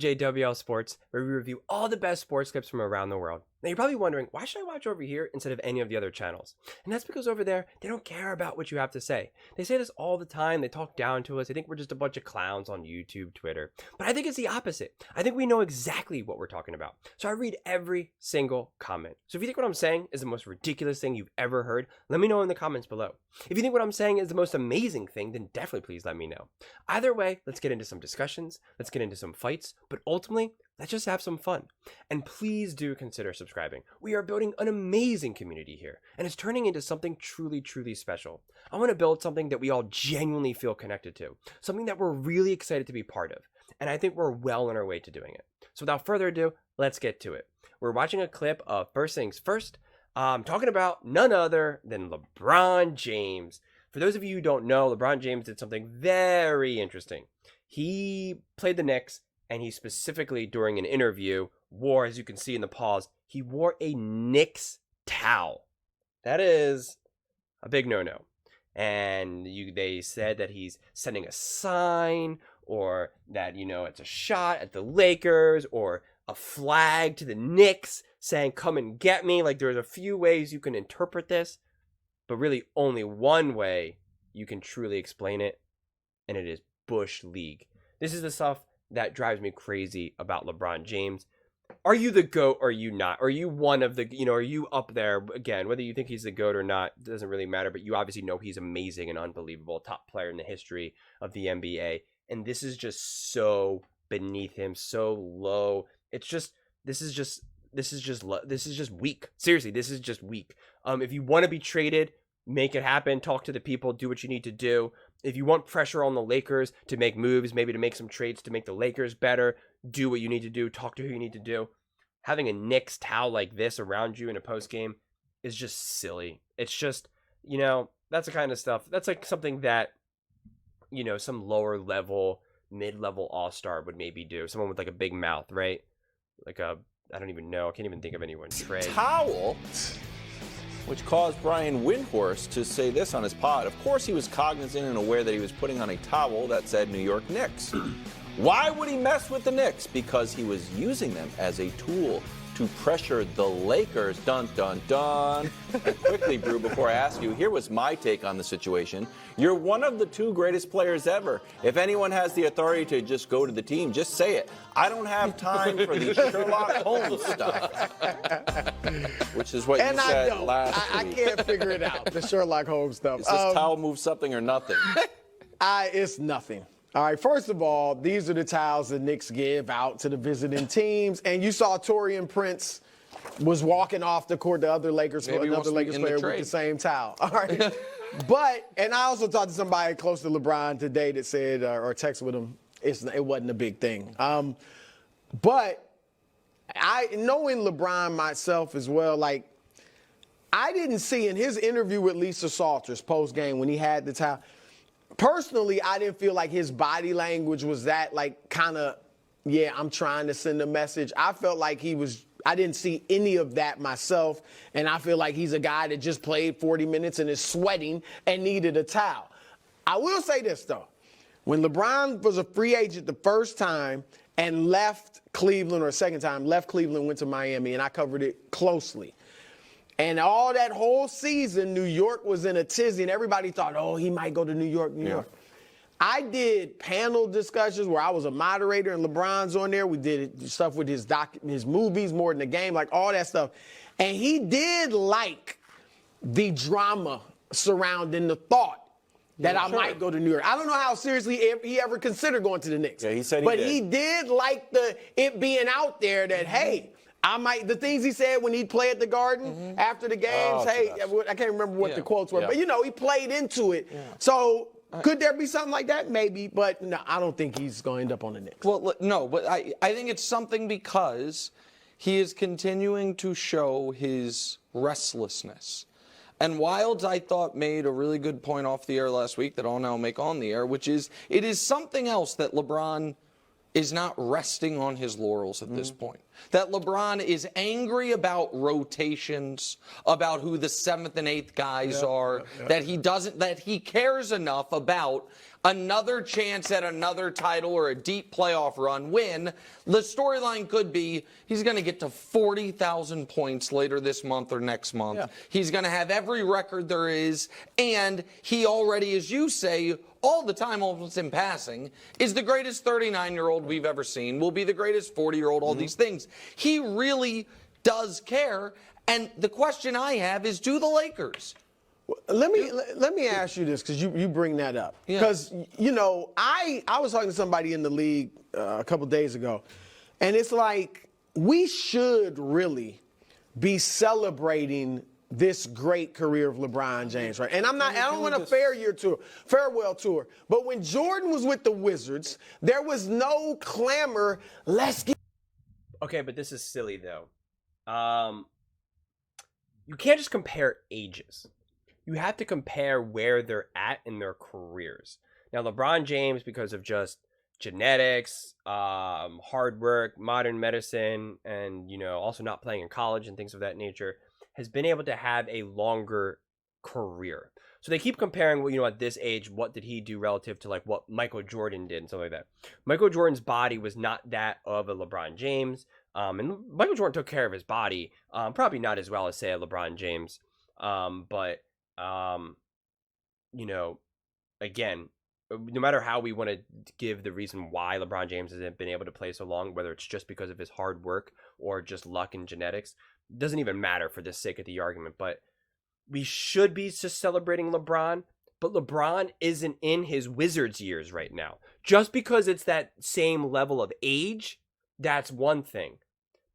JWL Sports, where we review all the best sports clips from around the world. Now you're probably wondering, why should I watch over here instead of any of the other channels? And that's because over there, they don't care about what you have to say. They say this all the time, they talk down to us, they think we're just a bunch of clowns on YouTube, Twitter. But I think it's the opposite. I think we know exactly what we're talking about. So I read every single comment. So if you think what I'm saying is the most ridiculous thing you've ever heard, let me know in the comments below. If you think what I'm saying is the most amazing thing, then definitely please let me know. Either way, let's get into some discussions, let's get into some fights, but ultimately, let's just have some fun. And please do consider subscribing. We are building an amazing community here, and it's turning into something truly, truly special. I want to build something that we all genuinely feel connected to, something that we're really excited to be part of, and I think we're well on our way to doing it. So without further ado, let's get to it. We're watching a clip of First Things First, talking about none other than LeBron James. For those of you who don't know, LeBron James did something very interesting. He played the Knicks, and he specifically, during an interview, wore, as you can see in the pause, he wore a Knicks towel. That is a big no-no. And they said that he's sending a sign, or that, it's a shot at the Lakers, or a flag to the Knicks saying, come and get me. Like, there's a few ways you can interpret this, but really only one way you can truly explain it, and it is Bush League. This is the stuff that drives me crazy about LeBron James. Are you the GOAT or are you not? Are you one of the, are you up there? Again, whether you think he's the GOAT or not doesn't really matter, but you obviously know he's amazing and unbelievable, top player in the history of the NBA. And this is just so beneath him, so low. It's just, this is just weak. Seriously, this is just weak. If you want to be traded, make it happen. Talk to the people, do what you need to do. If you want pressure on the Lakers to make moves, maybe to make some trades to make the Lakers better, do what you need to do. Talk to who you need to do. Having a Knicks towel like this around you in a postgame is just silly. It's just, that's the kind of stuff. That's like something that, some lower level, mid-level all-star would maybe do. Someone with like a big mouth, right? Like I don't even know. I can't even think of anyone. Trey. Towel, which caused Brian Windhorst to say this on his pod. Of course, he was cognizant and aware that he was putting on a towel that said New York Knicks. Why would he mess with the Knicks? Because he was using them as a tool to pressure the Lakers. Dun, dun, dun. And quickly, Brew, before I ask you, here was my take on the situation. You're one of the two greatest players ever. If anyone has the authority to just go to the team, just say it. I don't have time for the Sherlock Holmes stuff. Which is what you said last week. I can't figure it out, the Sherlock Holmes stuff. Is this towel move something or nothing? It's nothing. All right, first of all, these are the towels the Knicks give out to the visiting teams. And you saw Taurean Prince was walking off the court, the other Lakers player with the same towel. All right. And I also talked to somebody close to LeBron today that said, or texted with him, it wasn't a big thing. But knowing LeBron myself as well, I didn't see in his interview with Lisa Salters post-game when he had the towel, personally, I didn't feel like his body language was that I'm trying to send a message. I felt like I didn't see any of that myself. And I feel like he's a guy that just played 40 minutes and is sweating and needed a towel. I will say this, though. When LeBron was a free agent the first time and left Cleveland, or second time, left Cleveland, went to Miami, and I covered it closely. And all that whole season, New York was in a tizzy, and everybody thought, he might go to New York, New York. I did panel discussions where I was a moderator and LeBron's on there. We did stuff with his movies, More Than the Game, all that stuff. And he did like the drama surrounding the thought that I might go to New York. I don't know how seriously he ever considered going to the Knicks. Yeah, he said he did like it being out there that, hey, the things he said when he'd play at the Garden after the games, I can't remember what the quotes were, but he played into it. Yeah. So could there be something like that? Maybe, but no, I don't think he's going to end up on the Knicks. Well, no, but I think it's something because he is continuing to show his restlessness. And Wilds, I thought, made a really good point off the air last week that I'll now make on the air, which is it is something else that LeBron is not resting on his laurels at this point. That LeBron is angry about rotations, about who the 7th and 8th guys are, that he cares enough about, another chance at another title or a deep playoff run, win, the storyline could be he's going to get to 40,000 points later this month or next month. Yeah. He's going to have every record there is, and he already, as you say, all the time, almost in passing, is the greatest 39-year-old we've ever seen, will be the greatest 40-year-old, all these things. He really does care, and the question I have is, do the Lakers? Let me ask you this, because you bring that up. Yeah. Because, you know, I was talking to somebody in the league a couple days ago, and it's like we should really be celebrating this great career of LeBron James, right? And I don't want a farewell tour. But when Jordan was with the Wizards, there was no clamor, let's get. Okay, but this is silly though. You can't just compare ages. You have to compare where they're at in their careers. Now, LeBron James, because of just genetics, hard work, modern medicine, and, you know, also not playing in college and things of that nature, has been able to have a longer career. So they keep comparing, you know, at this age, what did he do relative to like what Michael Jordan did and stuff like that. Michael Jordan's body was not that of a LeBron James. And Michael Jordan took care of his body, probably not as well as, say, a LeBron James. But you know, again, no matter how we want to give the reason why LeBron James hasn't been able to play so long, whether it's just because of his hard work or just luck and genetics, doesn't even matter for the sake of the argument. But we should be just celebrating LeBron, but LeBron isn't in his Wizards years right now. Just because it's that same level of age, that's one thing,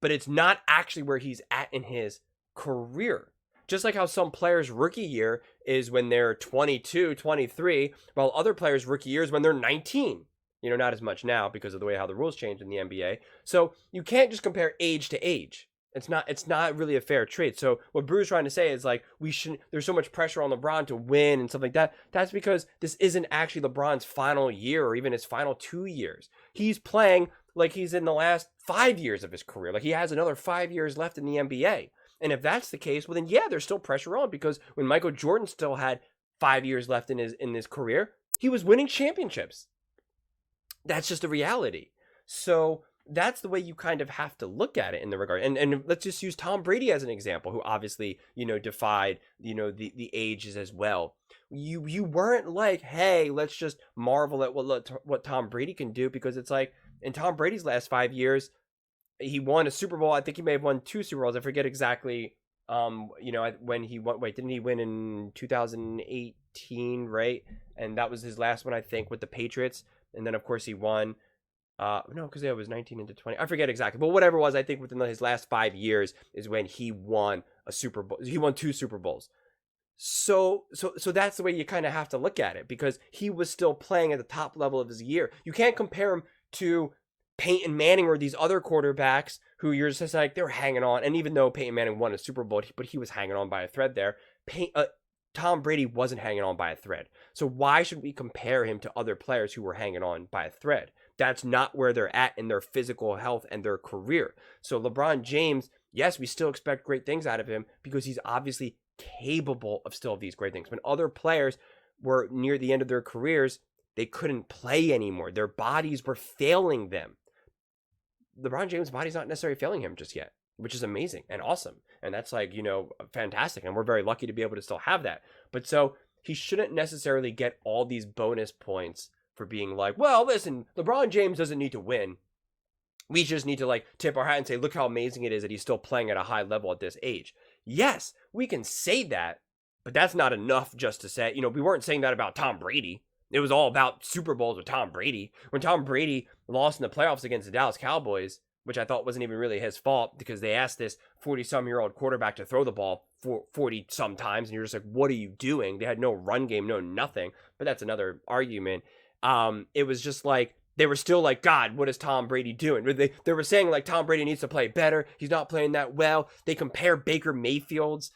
but it's not actually where he's at in his career. Just like how some players' rookie year is when they're 22, 23, while other players' rookie year is when they're 19. You know, not as much now because of the way how the rules changed in the NBA. So you can't just compare age to age. It's not really a fair trade. So what Brew's trying to say is like there's so much pressure on LeBron to win and stuff like that. That's because this isn't actually LeBron's final year or even his final 2 years. He's playing like he's in the last 5 years of his career. Like he has another 5 years left in the NBA. And if that's the case, well then yeah, there's still pressure on, because when Michael Jordan still had 5 years left in his career, he was winning championships. That's just a reality. So that's the way you kind of have to look at it in the regard. And let's just use Tom Brady as an example, who obviously, you know, defied, you know, the ages as well. You weren't like, hey, let's just marvel at what Tom Brady can do, because it's like in Tom Brady's last 5 years, he won a Super Bowl. I think he may have won 2 Super Bowls. I forget exactly. You know, when he won. Wait, didn't he win in 2018? Right, and that was his last one, I think, with the Patriots. And then of course he won. No, because it was 19 into 20. I forget exactly, but whatever it was, I think within his last 5 years is when he won a Super Bowl. He won 2 Super Bowls. So that's the way you kind of have to look at it, because he was still playing at the top level of his year. You can't compare him to Peyton Manning or these other quarterbacks who you're just like, they're hanging on. And even though Peyton Manning won a Super Bowl, but he was hanging on by a thread there. Tom Brady wasn't hanging on by a thread. So why should we compare him to other players who were hanging on by a thread? That's not where they're at in their physical health and their career. So LeBron James, yes, we still expect great things out of him because he's obviously capable of still these great things. When other players were near the end of their careers, they couldn't play anymore. Their bodies were failing them. LeBron James' body's not necessarily failing him just yet, which is amazing and awesome. And that's like, you know, fantastic. And we're very lucky to be able to still have that. But so he shouldn't necessarily get all these bonus points for being like, well, listen, LeBron James doesn't need to win. We just need to like tip our hat and say, look how amazing it is that he's still playing at a high level at this age. Yes, we can say that, but that's not enough just to say, you know, we weren't saying that about Tom Brady. It was all about Super Bowls with Tom Brady. When Tom Brady lost in the playoffs against the Dallas Cowboys, which I thought wasn't even really his fault, because they asked this 40-some-year-old quarterback to throw the ball 40-some times, and you're just like, what are you doing? They had no run game, no nothing. But that's another argument. It was just like, they were still like, God, what is Tom Brady doing? They were saying like Tom Brady needs to play better. He's not playing that well. They compare Baker Mayfield's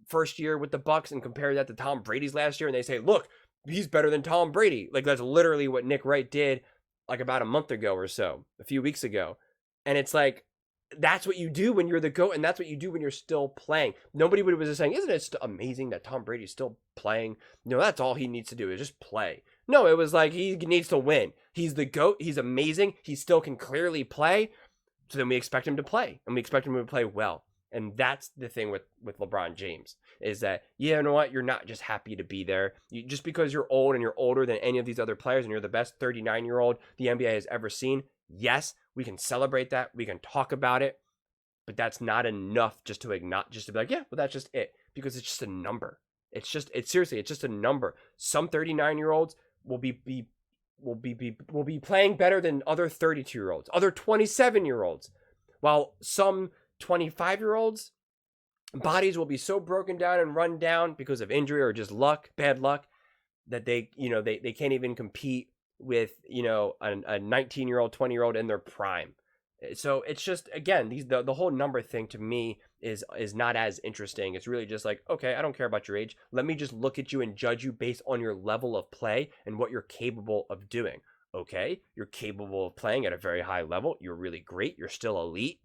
first year with the Bucs and compare that to Tom Brady's last year, and they say, look, he's better than Tom Brady. Like that's literally what Nick Wright did like about a month ago or so, a few weeks ago. And it's like, that's what you do when you're the GOAT, and that's what you do when you're still playing. Nobody was just saying, isn't it amazing that Tom Brady's still playing? No, that's all he needs to do is just play. No, it was like he needs to win. He's the GOAT. He's amazing. He still can clearly play. So then we expect him to play, and we expect him to play well. And that's the thing with LeBron James, is that, you know what, you're not just happy to be there. Just because you're old and you're older than any of these other players and you're the best 39-year-old the NBA has ever seen, yes, we can celebrate that. We can talk about it. But that's not enough just to be like, yeah, well, that's just it. Because it's just a number. It's seriously, it's just a number. Some 39-year-olds will be playing better than other 32-year-olds, other 27-year-olds, while some 25-year-olds bodies will be so broken down and run down because of injury or just luck, bad luck, that they can't even compete with, a 19-year-old, 20-year-old in their prime. So it's just, again, the whole number thing to me is not as interesting. It's really just like, okay, I don't care about your age. Let me just look at you and judge you based on your level of play and what you're capable of doing. Okay, you're capable of playing at a very high level. You're really great. You're still elite.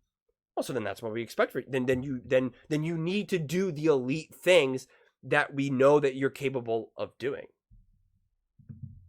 Also, then that's what we expect for you. Then you need to do the elite things that we know that you're capable of doing.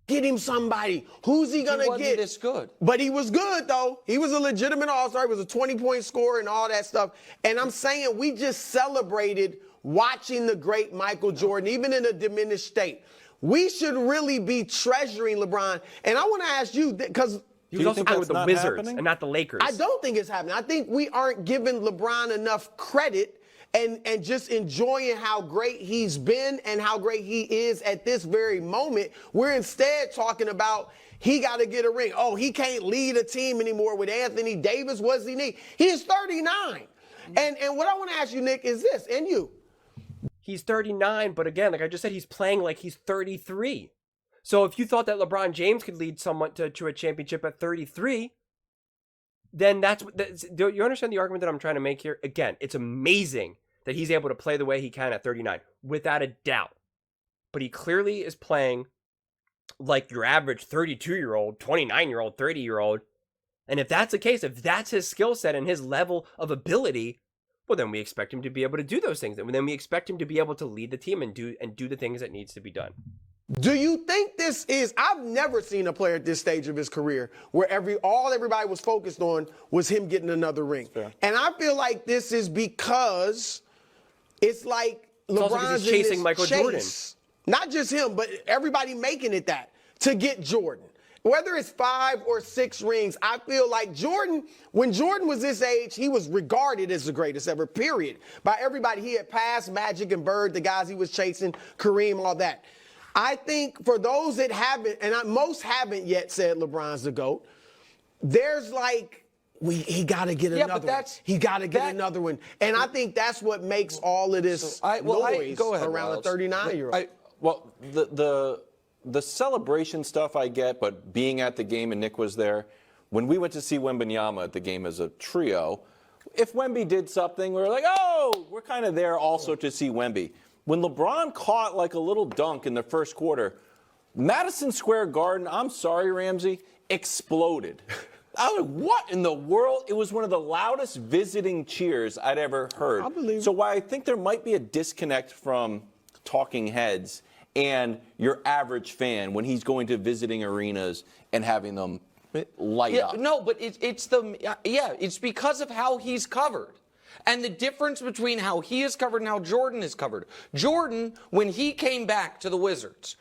Get him somebody. Who's he going to get? This good. But he was good, though. He was a legitimate all-star. He was a 20-point scorer and all that stuff. And I'm saying we just celebrated watching the great Michael Jordan, even in a diminished state. We should really be treasuring LeBron. And I want to ask you, because he was also playing with the Wizards and not the Lakers. I don't think it's happening. I think we aren't giving LeBron enough credit and just enjoying how great he's been and how great he is at this very moment. We're instead talking about he got to get a ring. Oh, he can't lead a team anymore with Anthony Davis. What does he need? He is 39. And what I want to ask you, Nick, is this, and you. He's 39, but again, like I just said, he's playing like he's 33. So if you thought that LeBron James could lead someone to a championship at 33, then do you understand the argument that I'm trying to make here? Again, it's amazing that he's able to play the way he can at 39, without a doubt. But he clearly is playing like your average 32-year-old, 29-year-old, 30-year-old. And if that's the case, if that's his skill set and his level of ability, well, then we expect him to be able to do those things. And then we expect him to be able to lead the team and do the things that needs to be done. Do you think this is, I've never seen a player at this stage of his career where everybody was focused on was him getting another ring. Fair. And I feel like this is because it's like LeBron's chasing Michael Jordan. Not just him, but everybody making it that to get Jordan. Whether it's 5 or 6 rings, I feel like Jordan, when Jordan was this age, he was regarded as the greatest ever, period. By everybody. He had passed Magic and Bird, the guys he was chasing, Kareem, all that. I think for those that haven't, and most haven't yet said LeBron's the GOAT, there's like, he got to get another one. He got to get another one. And I think that's what makes all of this noise around a 39-year-old. Well, the celebration stuff I get, but being at the game, and Nick was there, when we went to see Wembanyama at the game as a trio, if Wemby did something, we were like, oh, we're kind of there also to see Wemby. When LeBron caught like a little dunk in the first quarter, Madison Square Garden, I'm sorry, Ramsey, exploded. I was like, what in the world? It was one of the loudest visiting cheers I'd ever heard. I believe so why I think there might be a disconnect from talking heads and your average fan when he's going to visiting arenas and having them light up. No, but it's because of how he's covered. And the difference between how he is covered and how Jordan is covered. Jordan, when he came back to the Wizards,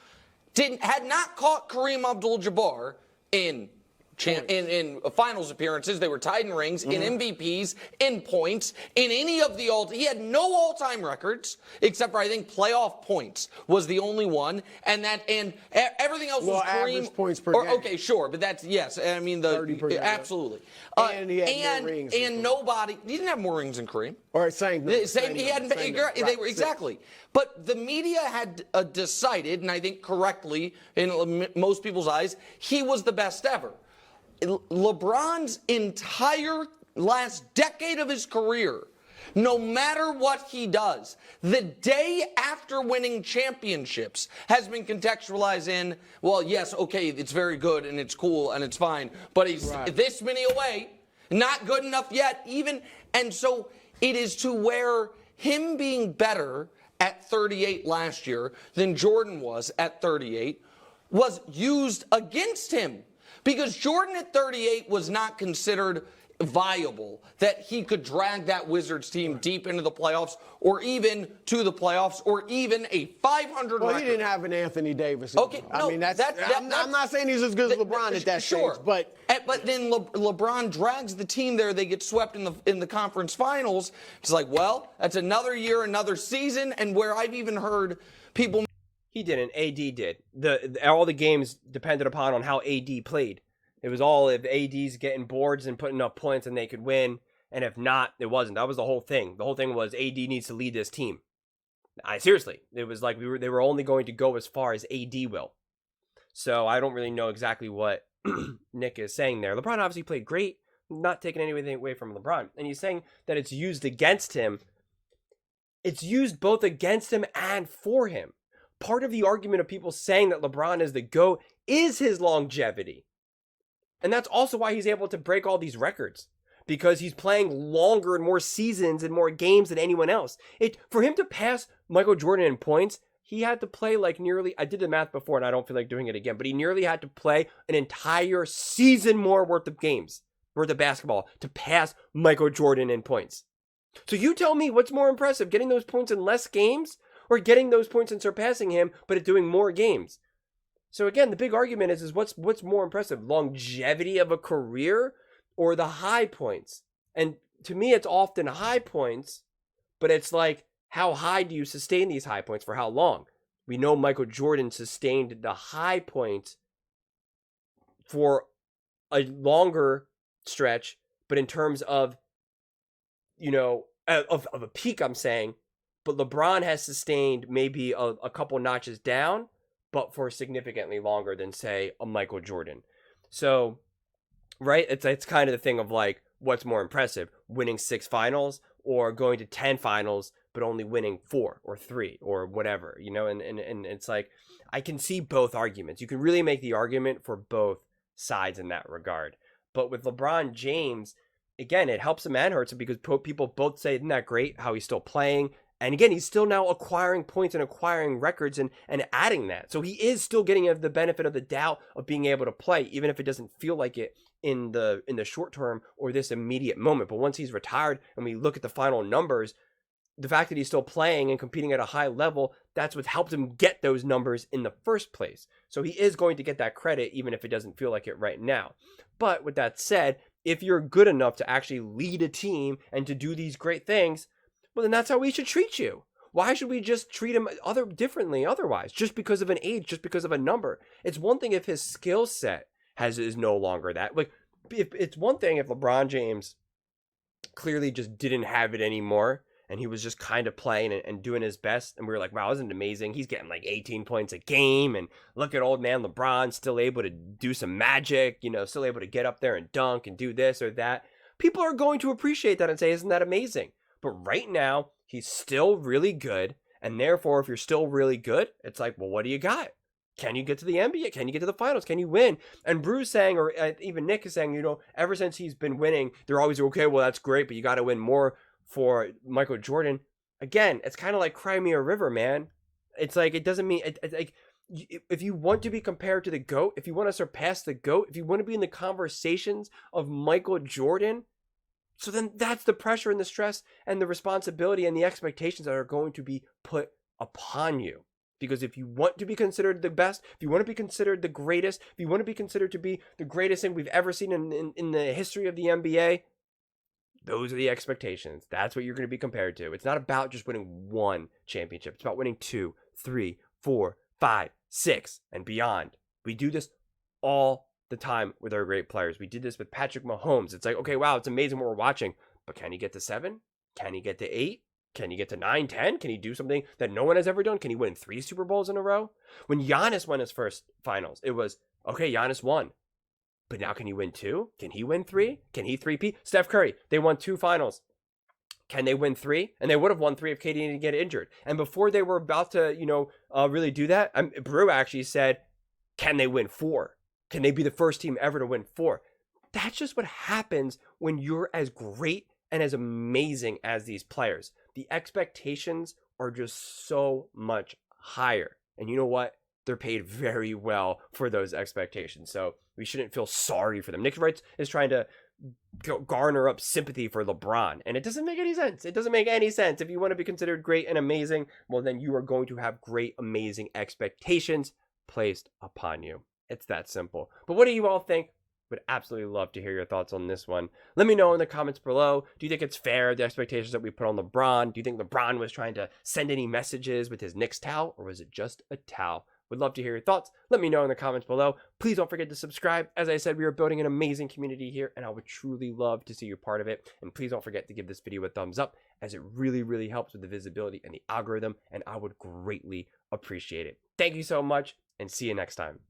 had not caught Kareem Abdul-Jabbar in finals appearances. They were tied in rings, in MVPs, in points, in any of the he had no all-time records except for, I think, playoff points was the only one, and everything else was Kareem. Average points per game. Okay, sure, but that's yes. I mean 30 per game. Absolutely. And he had more rings. And nobody. He didn't have more rings than Kareem. Or same. He had. They were exactly. But the media had decided, and I think correctly in most people's eyes, he was the best ever. LeBron's entire last decade of his career, no matter what he does, the day after winning championships has been contextualized in, well, yes, okay, it's very good and it's cool and it's fine, but he's this many away, not good enough yet, even. And so it is to where him being better at 38 last year than Jordan was at 38 was used against him because Jordan at 38 was not considered viable, that he could drag that Wizards team deep into the playoffs or even to the playoffs or even a 500 Well, record. he didn't have an Anthony Davis. Okay, I no, mean, I'm not saying he's as good as LeBron at that sure. stage, but then LeBron drags the team there. They get swept in the conference finals. It's like, well, that's another year, another season, and where I've even heard people. He didn't. AD did. All the games depended upon on how AD played. It was all if AD's getting boards and putting up points and they could win, and if not, it wasn't. That was the whole thing. The whole thing was AD needs to lead this team. Seriously, it was like they were only going to go as far as AD will. So I don't really know exactly what Nick is saying there. LeBron obviously played great, not taking anything away from LeBron, and he's saying that it's used against him. It's used both against him and for him. Part of the argument of people saying that LeBron is the GOAT is his longevity. And that's also why he's able to break all these records. Because he's playing longer and more seasons and more games than anyone else. For him to pass Michael Jordan in points, he had to play like nearly, I did the math before and I don't feel like doing it again, but he nearly had to play an entire season more worth of games, worth of basketball, to pass Michael Jordan in points. So you tell me what's more impressive, getting those points in less games or getting those points and surpassing him, but at doing more games? So again, the big argument is what's more impressive, longevity of a career or the high points? And to me, it's often high points, but it's like, how high do you sustain these high points for how long? We know Michael Jordan sustained the high points for a longer stretch, but in terms of, of a peak, I'm saying, but LeBron has sustained maybe a couple notches down, but for significantly longer than, say, a Michael Jordan. So, right, it's kind of the thing of like, what's more impressive, winning 6 finals or going to 10 finals, but only winning 4 or 3 or whatever, and it's like, I can see both arguments. You can really make the argument for both sides in that regard. But with LeBron James, again, it helps him and hurts him because people both say, isn't that great how he's still playing? And again, he's still now acquiring points and acquiring records and adding that. So he is still getting the benefit of the doubt of being able to play, even if it doesn't feel like it in the short term or this immediate moment. But once he's retired and we look at the final numbers, the fact that he's still playing and competing at a high level, that's what helped him get those numbers in the first place. So he is going to get that credit, even if it doesn't feel like it right now. But with that said, if you're good enough to actually lead a team and to do these great things, well, then that's how we should treat you. Why should we just treat him differently otherwise? Just because of an age, just because of a number. It's one thing if his skill set is no longer that. Like, it's one thing if LeBron James clearly just didn't have it anymore and he was just kind of playing and doing his best, and we were like, wow, isn't it amazing? He's getting like 18 points a game, and look at old man LeBron still able to do some magic, still able to get up there and dunk and do this or that. People are going to appreciate that and say, isn't that amazing? But right now, he's still really good. And therefore, if you're still really good, it's like, well, what do you got? Can you get to the NBA? Can you get to the finals? Can you win? And Bruce saying, or even Nick is saying, ever since he's been winning, they're always, okay, well, that's great, but you got to win more for Michael Jordan. Again, it's kind of like Cry Me a River, man. It's like, it doesn't mean, it's like, if you want to be compared to the GOAT, if you want to surpass the GOAT, if you want to be in the conversations of Michael Jordan, so then that's the pressure and the stress and the responsibility and the expectations that are going to be put upon you. Because if you want to be considered the best, if you want to be considered the greatest, if you want to be considered to be the greatest thing we've ever seen in the history of the NBA, those are the expectations. That's what you're going to be compared to. It's not about just winning 1 championship. It's about winning 2, 3, 4, 5, 6, and beyond. We do this all the time with our great players. We did this with Patrick Mahomes. It's like, okay, wow, it's amazing what we're watching, but can he get to 7? Can he get to 8? Can he get to 9, 10? Can he do something that no one has ever done? Can he win 3 Super Bowls in a row? When Giannis won his first finals, it was, okay, Giannis won. But now can he win 2? Can he win 3? Can he 3P? Steph Curry, they won 2 finals. Can they win 3? And they would have won 3 if KD didn't get injured. And before they were about to, really do that, Brew actually said, can they win 4? Can they be the first team ever to win 4? That's just what happens when you're as great and as amazing as these players. The expectations are just so much higher. And you know what? they're paid very well for those expectations. So we shouldn't feel sorry for them. Nick Wright is trying to garner up sympathy for LeBron, and it doesn't make any sense. It doesn't make any sense. If you want to be considered great and amazing, well, then you are going to have great, amazing expectations placed upon you. It's that simple. But what do you all think? Would absolutely love to hear your thoughts on this one. Let me know in the comments below. Do you think it's fair, the expectations that we put on LeBron? Do you think LeBron was trying to send any messages with his Knicks towel, or was it just a towel? Would love to hear your thoughts. Let me know in the comments below. Please don't forget to subscribe. As I said, we are building an amazing community here, and I would truly love to see you part of it. And please don't forget to give this video a thumbs up, as it really, really helps with the visibility and the algorithm, and I would greatly appreciate it. Thank you so much, and see you next time.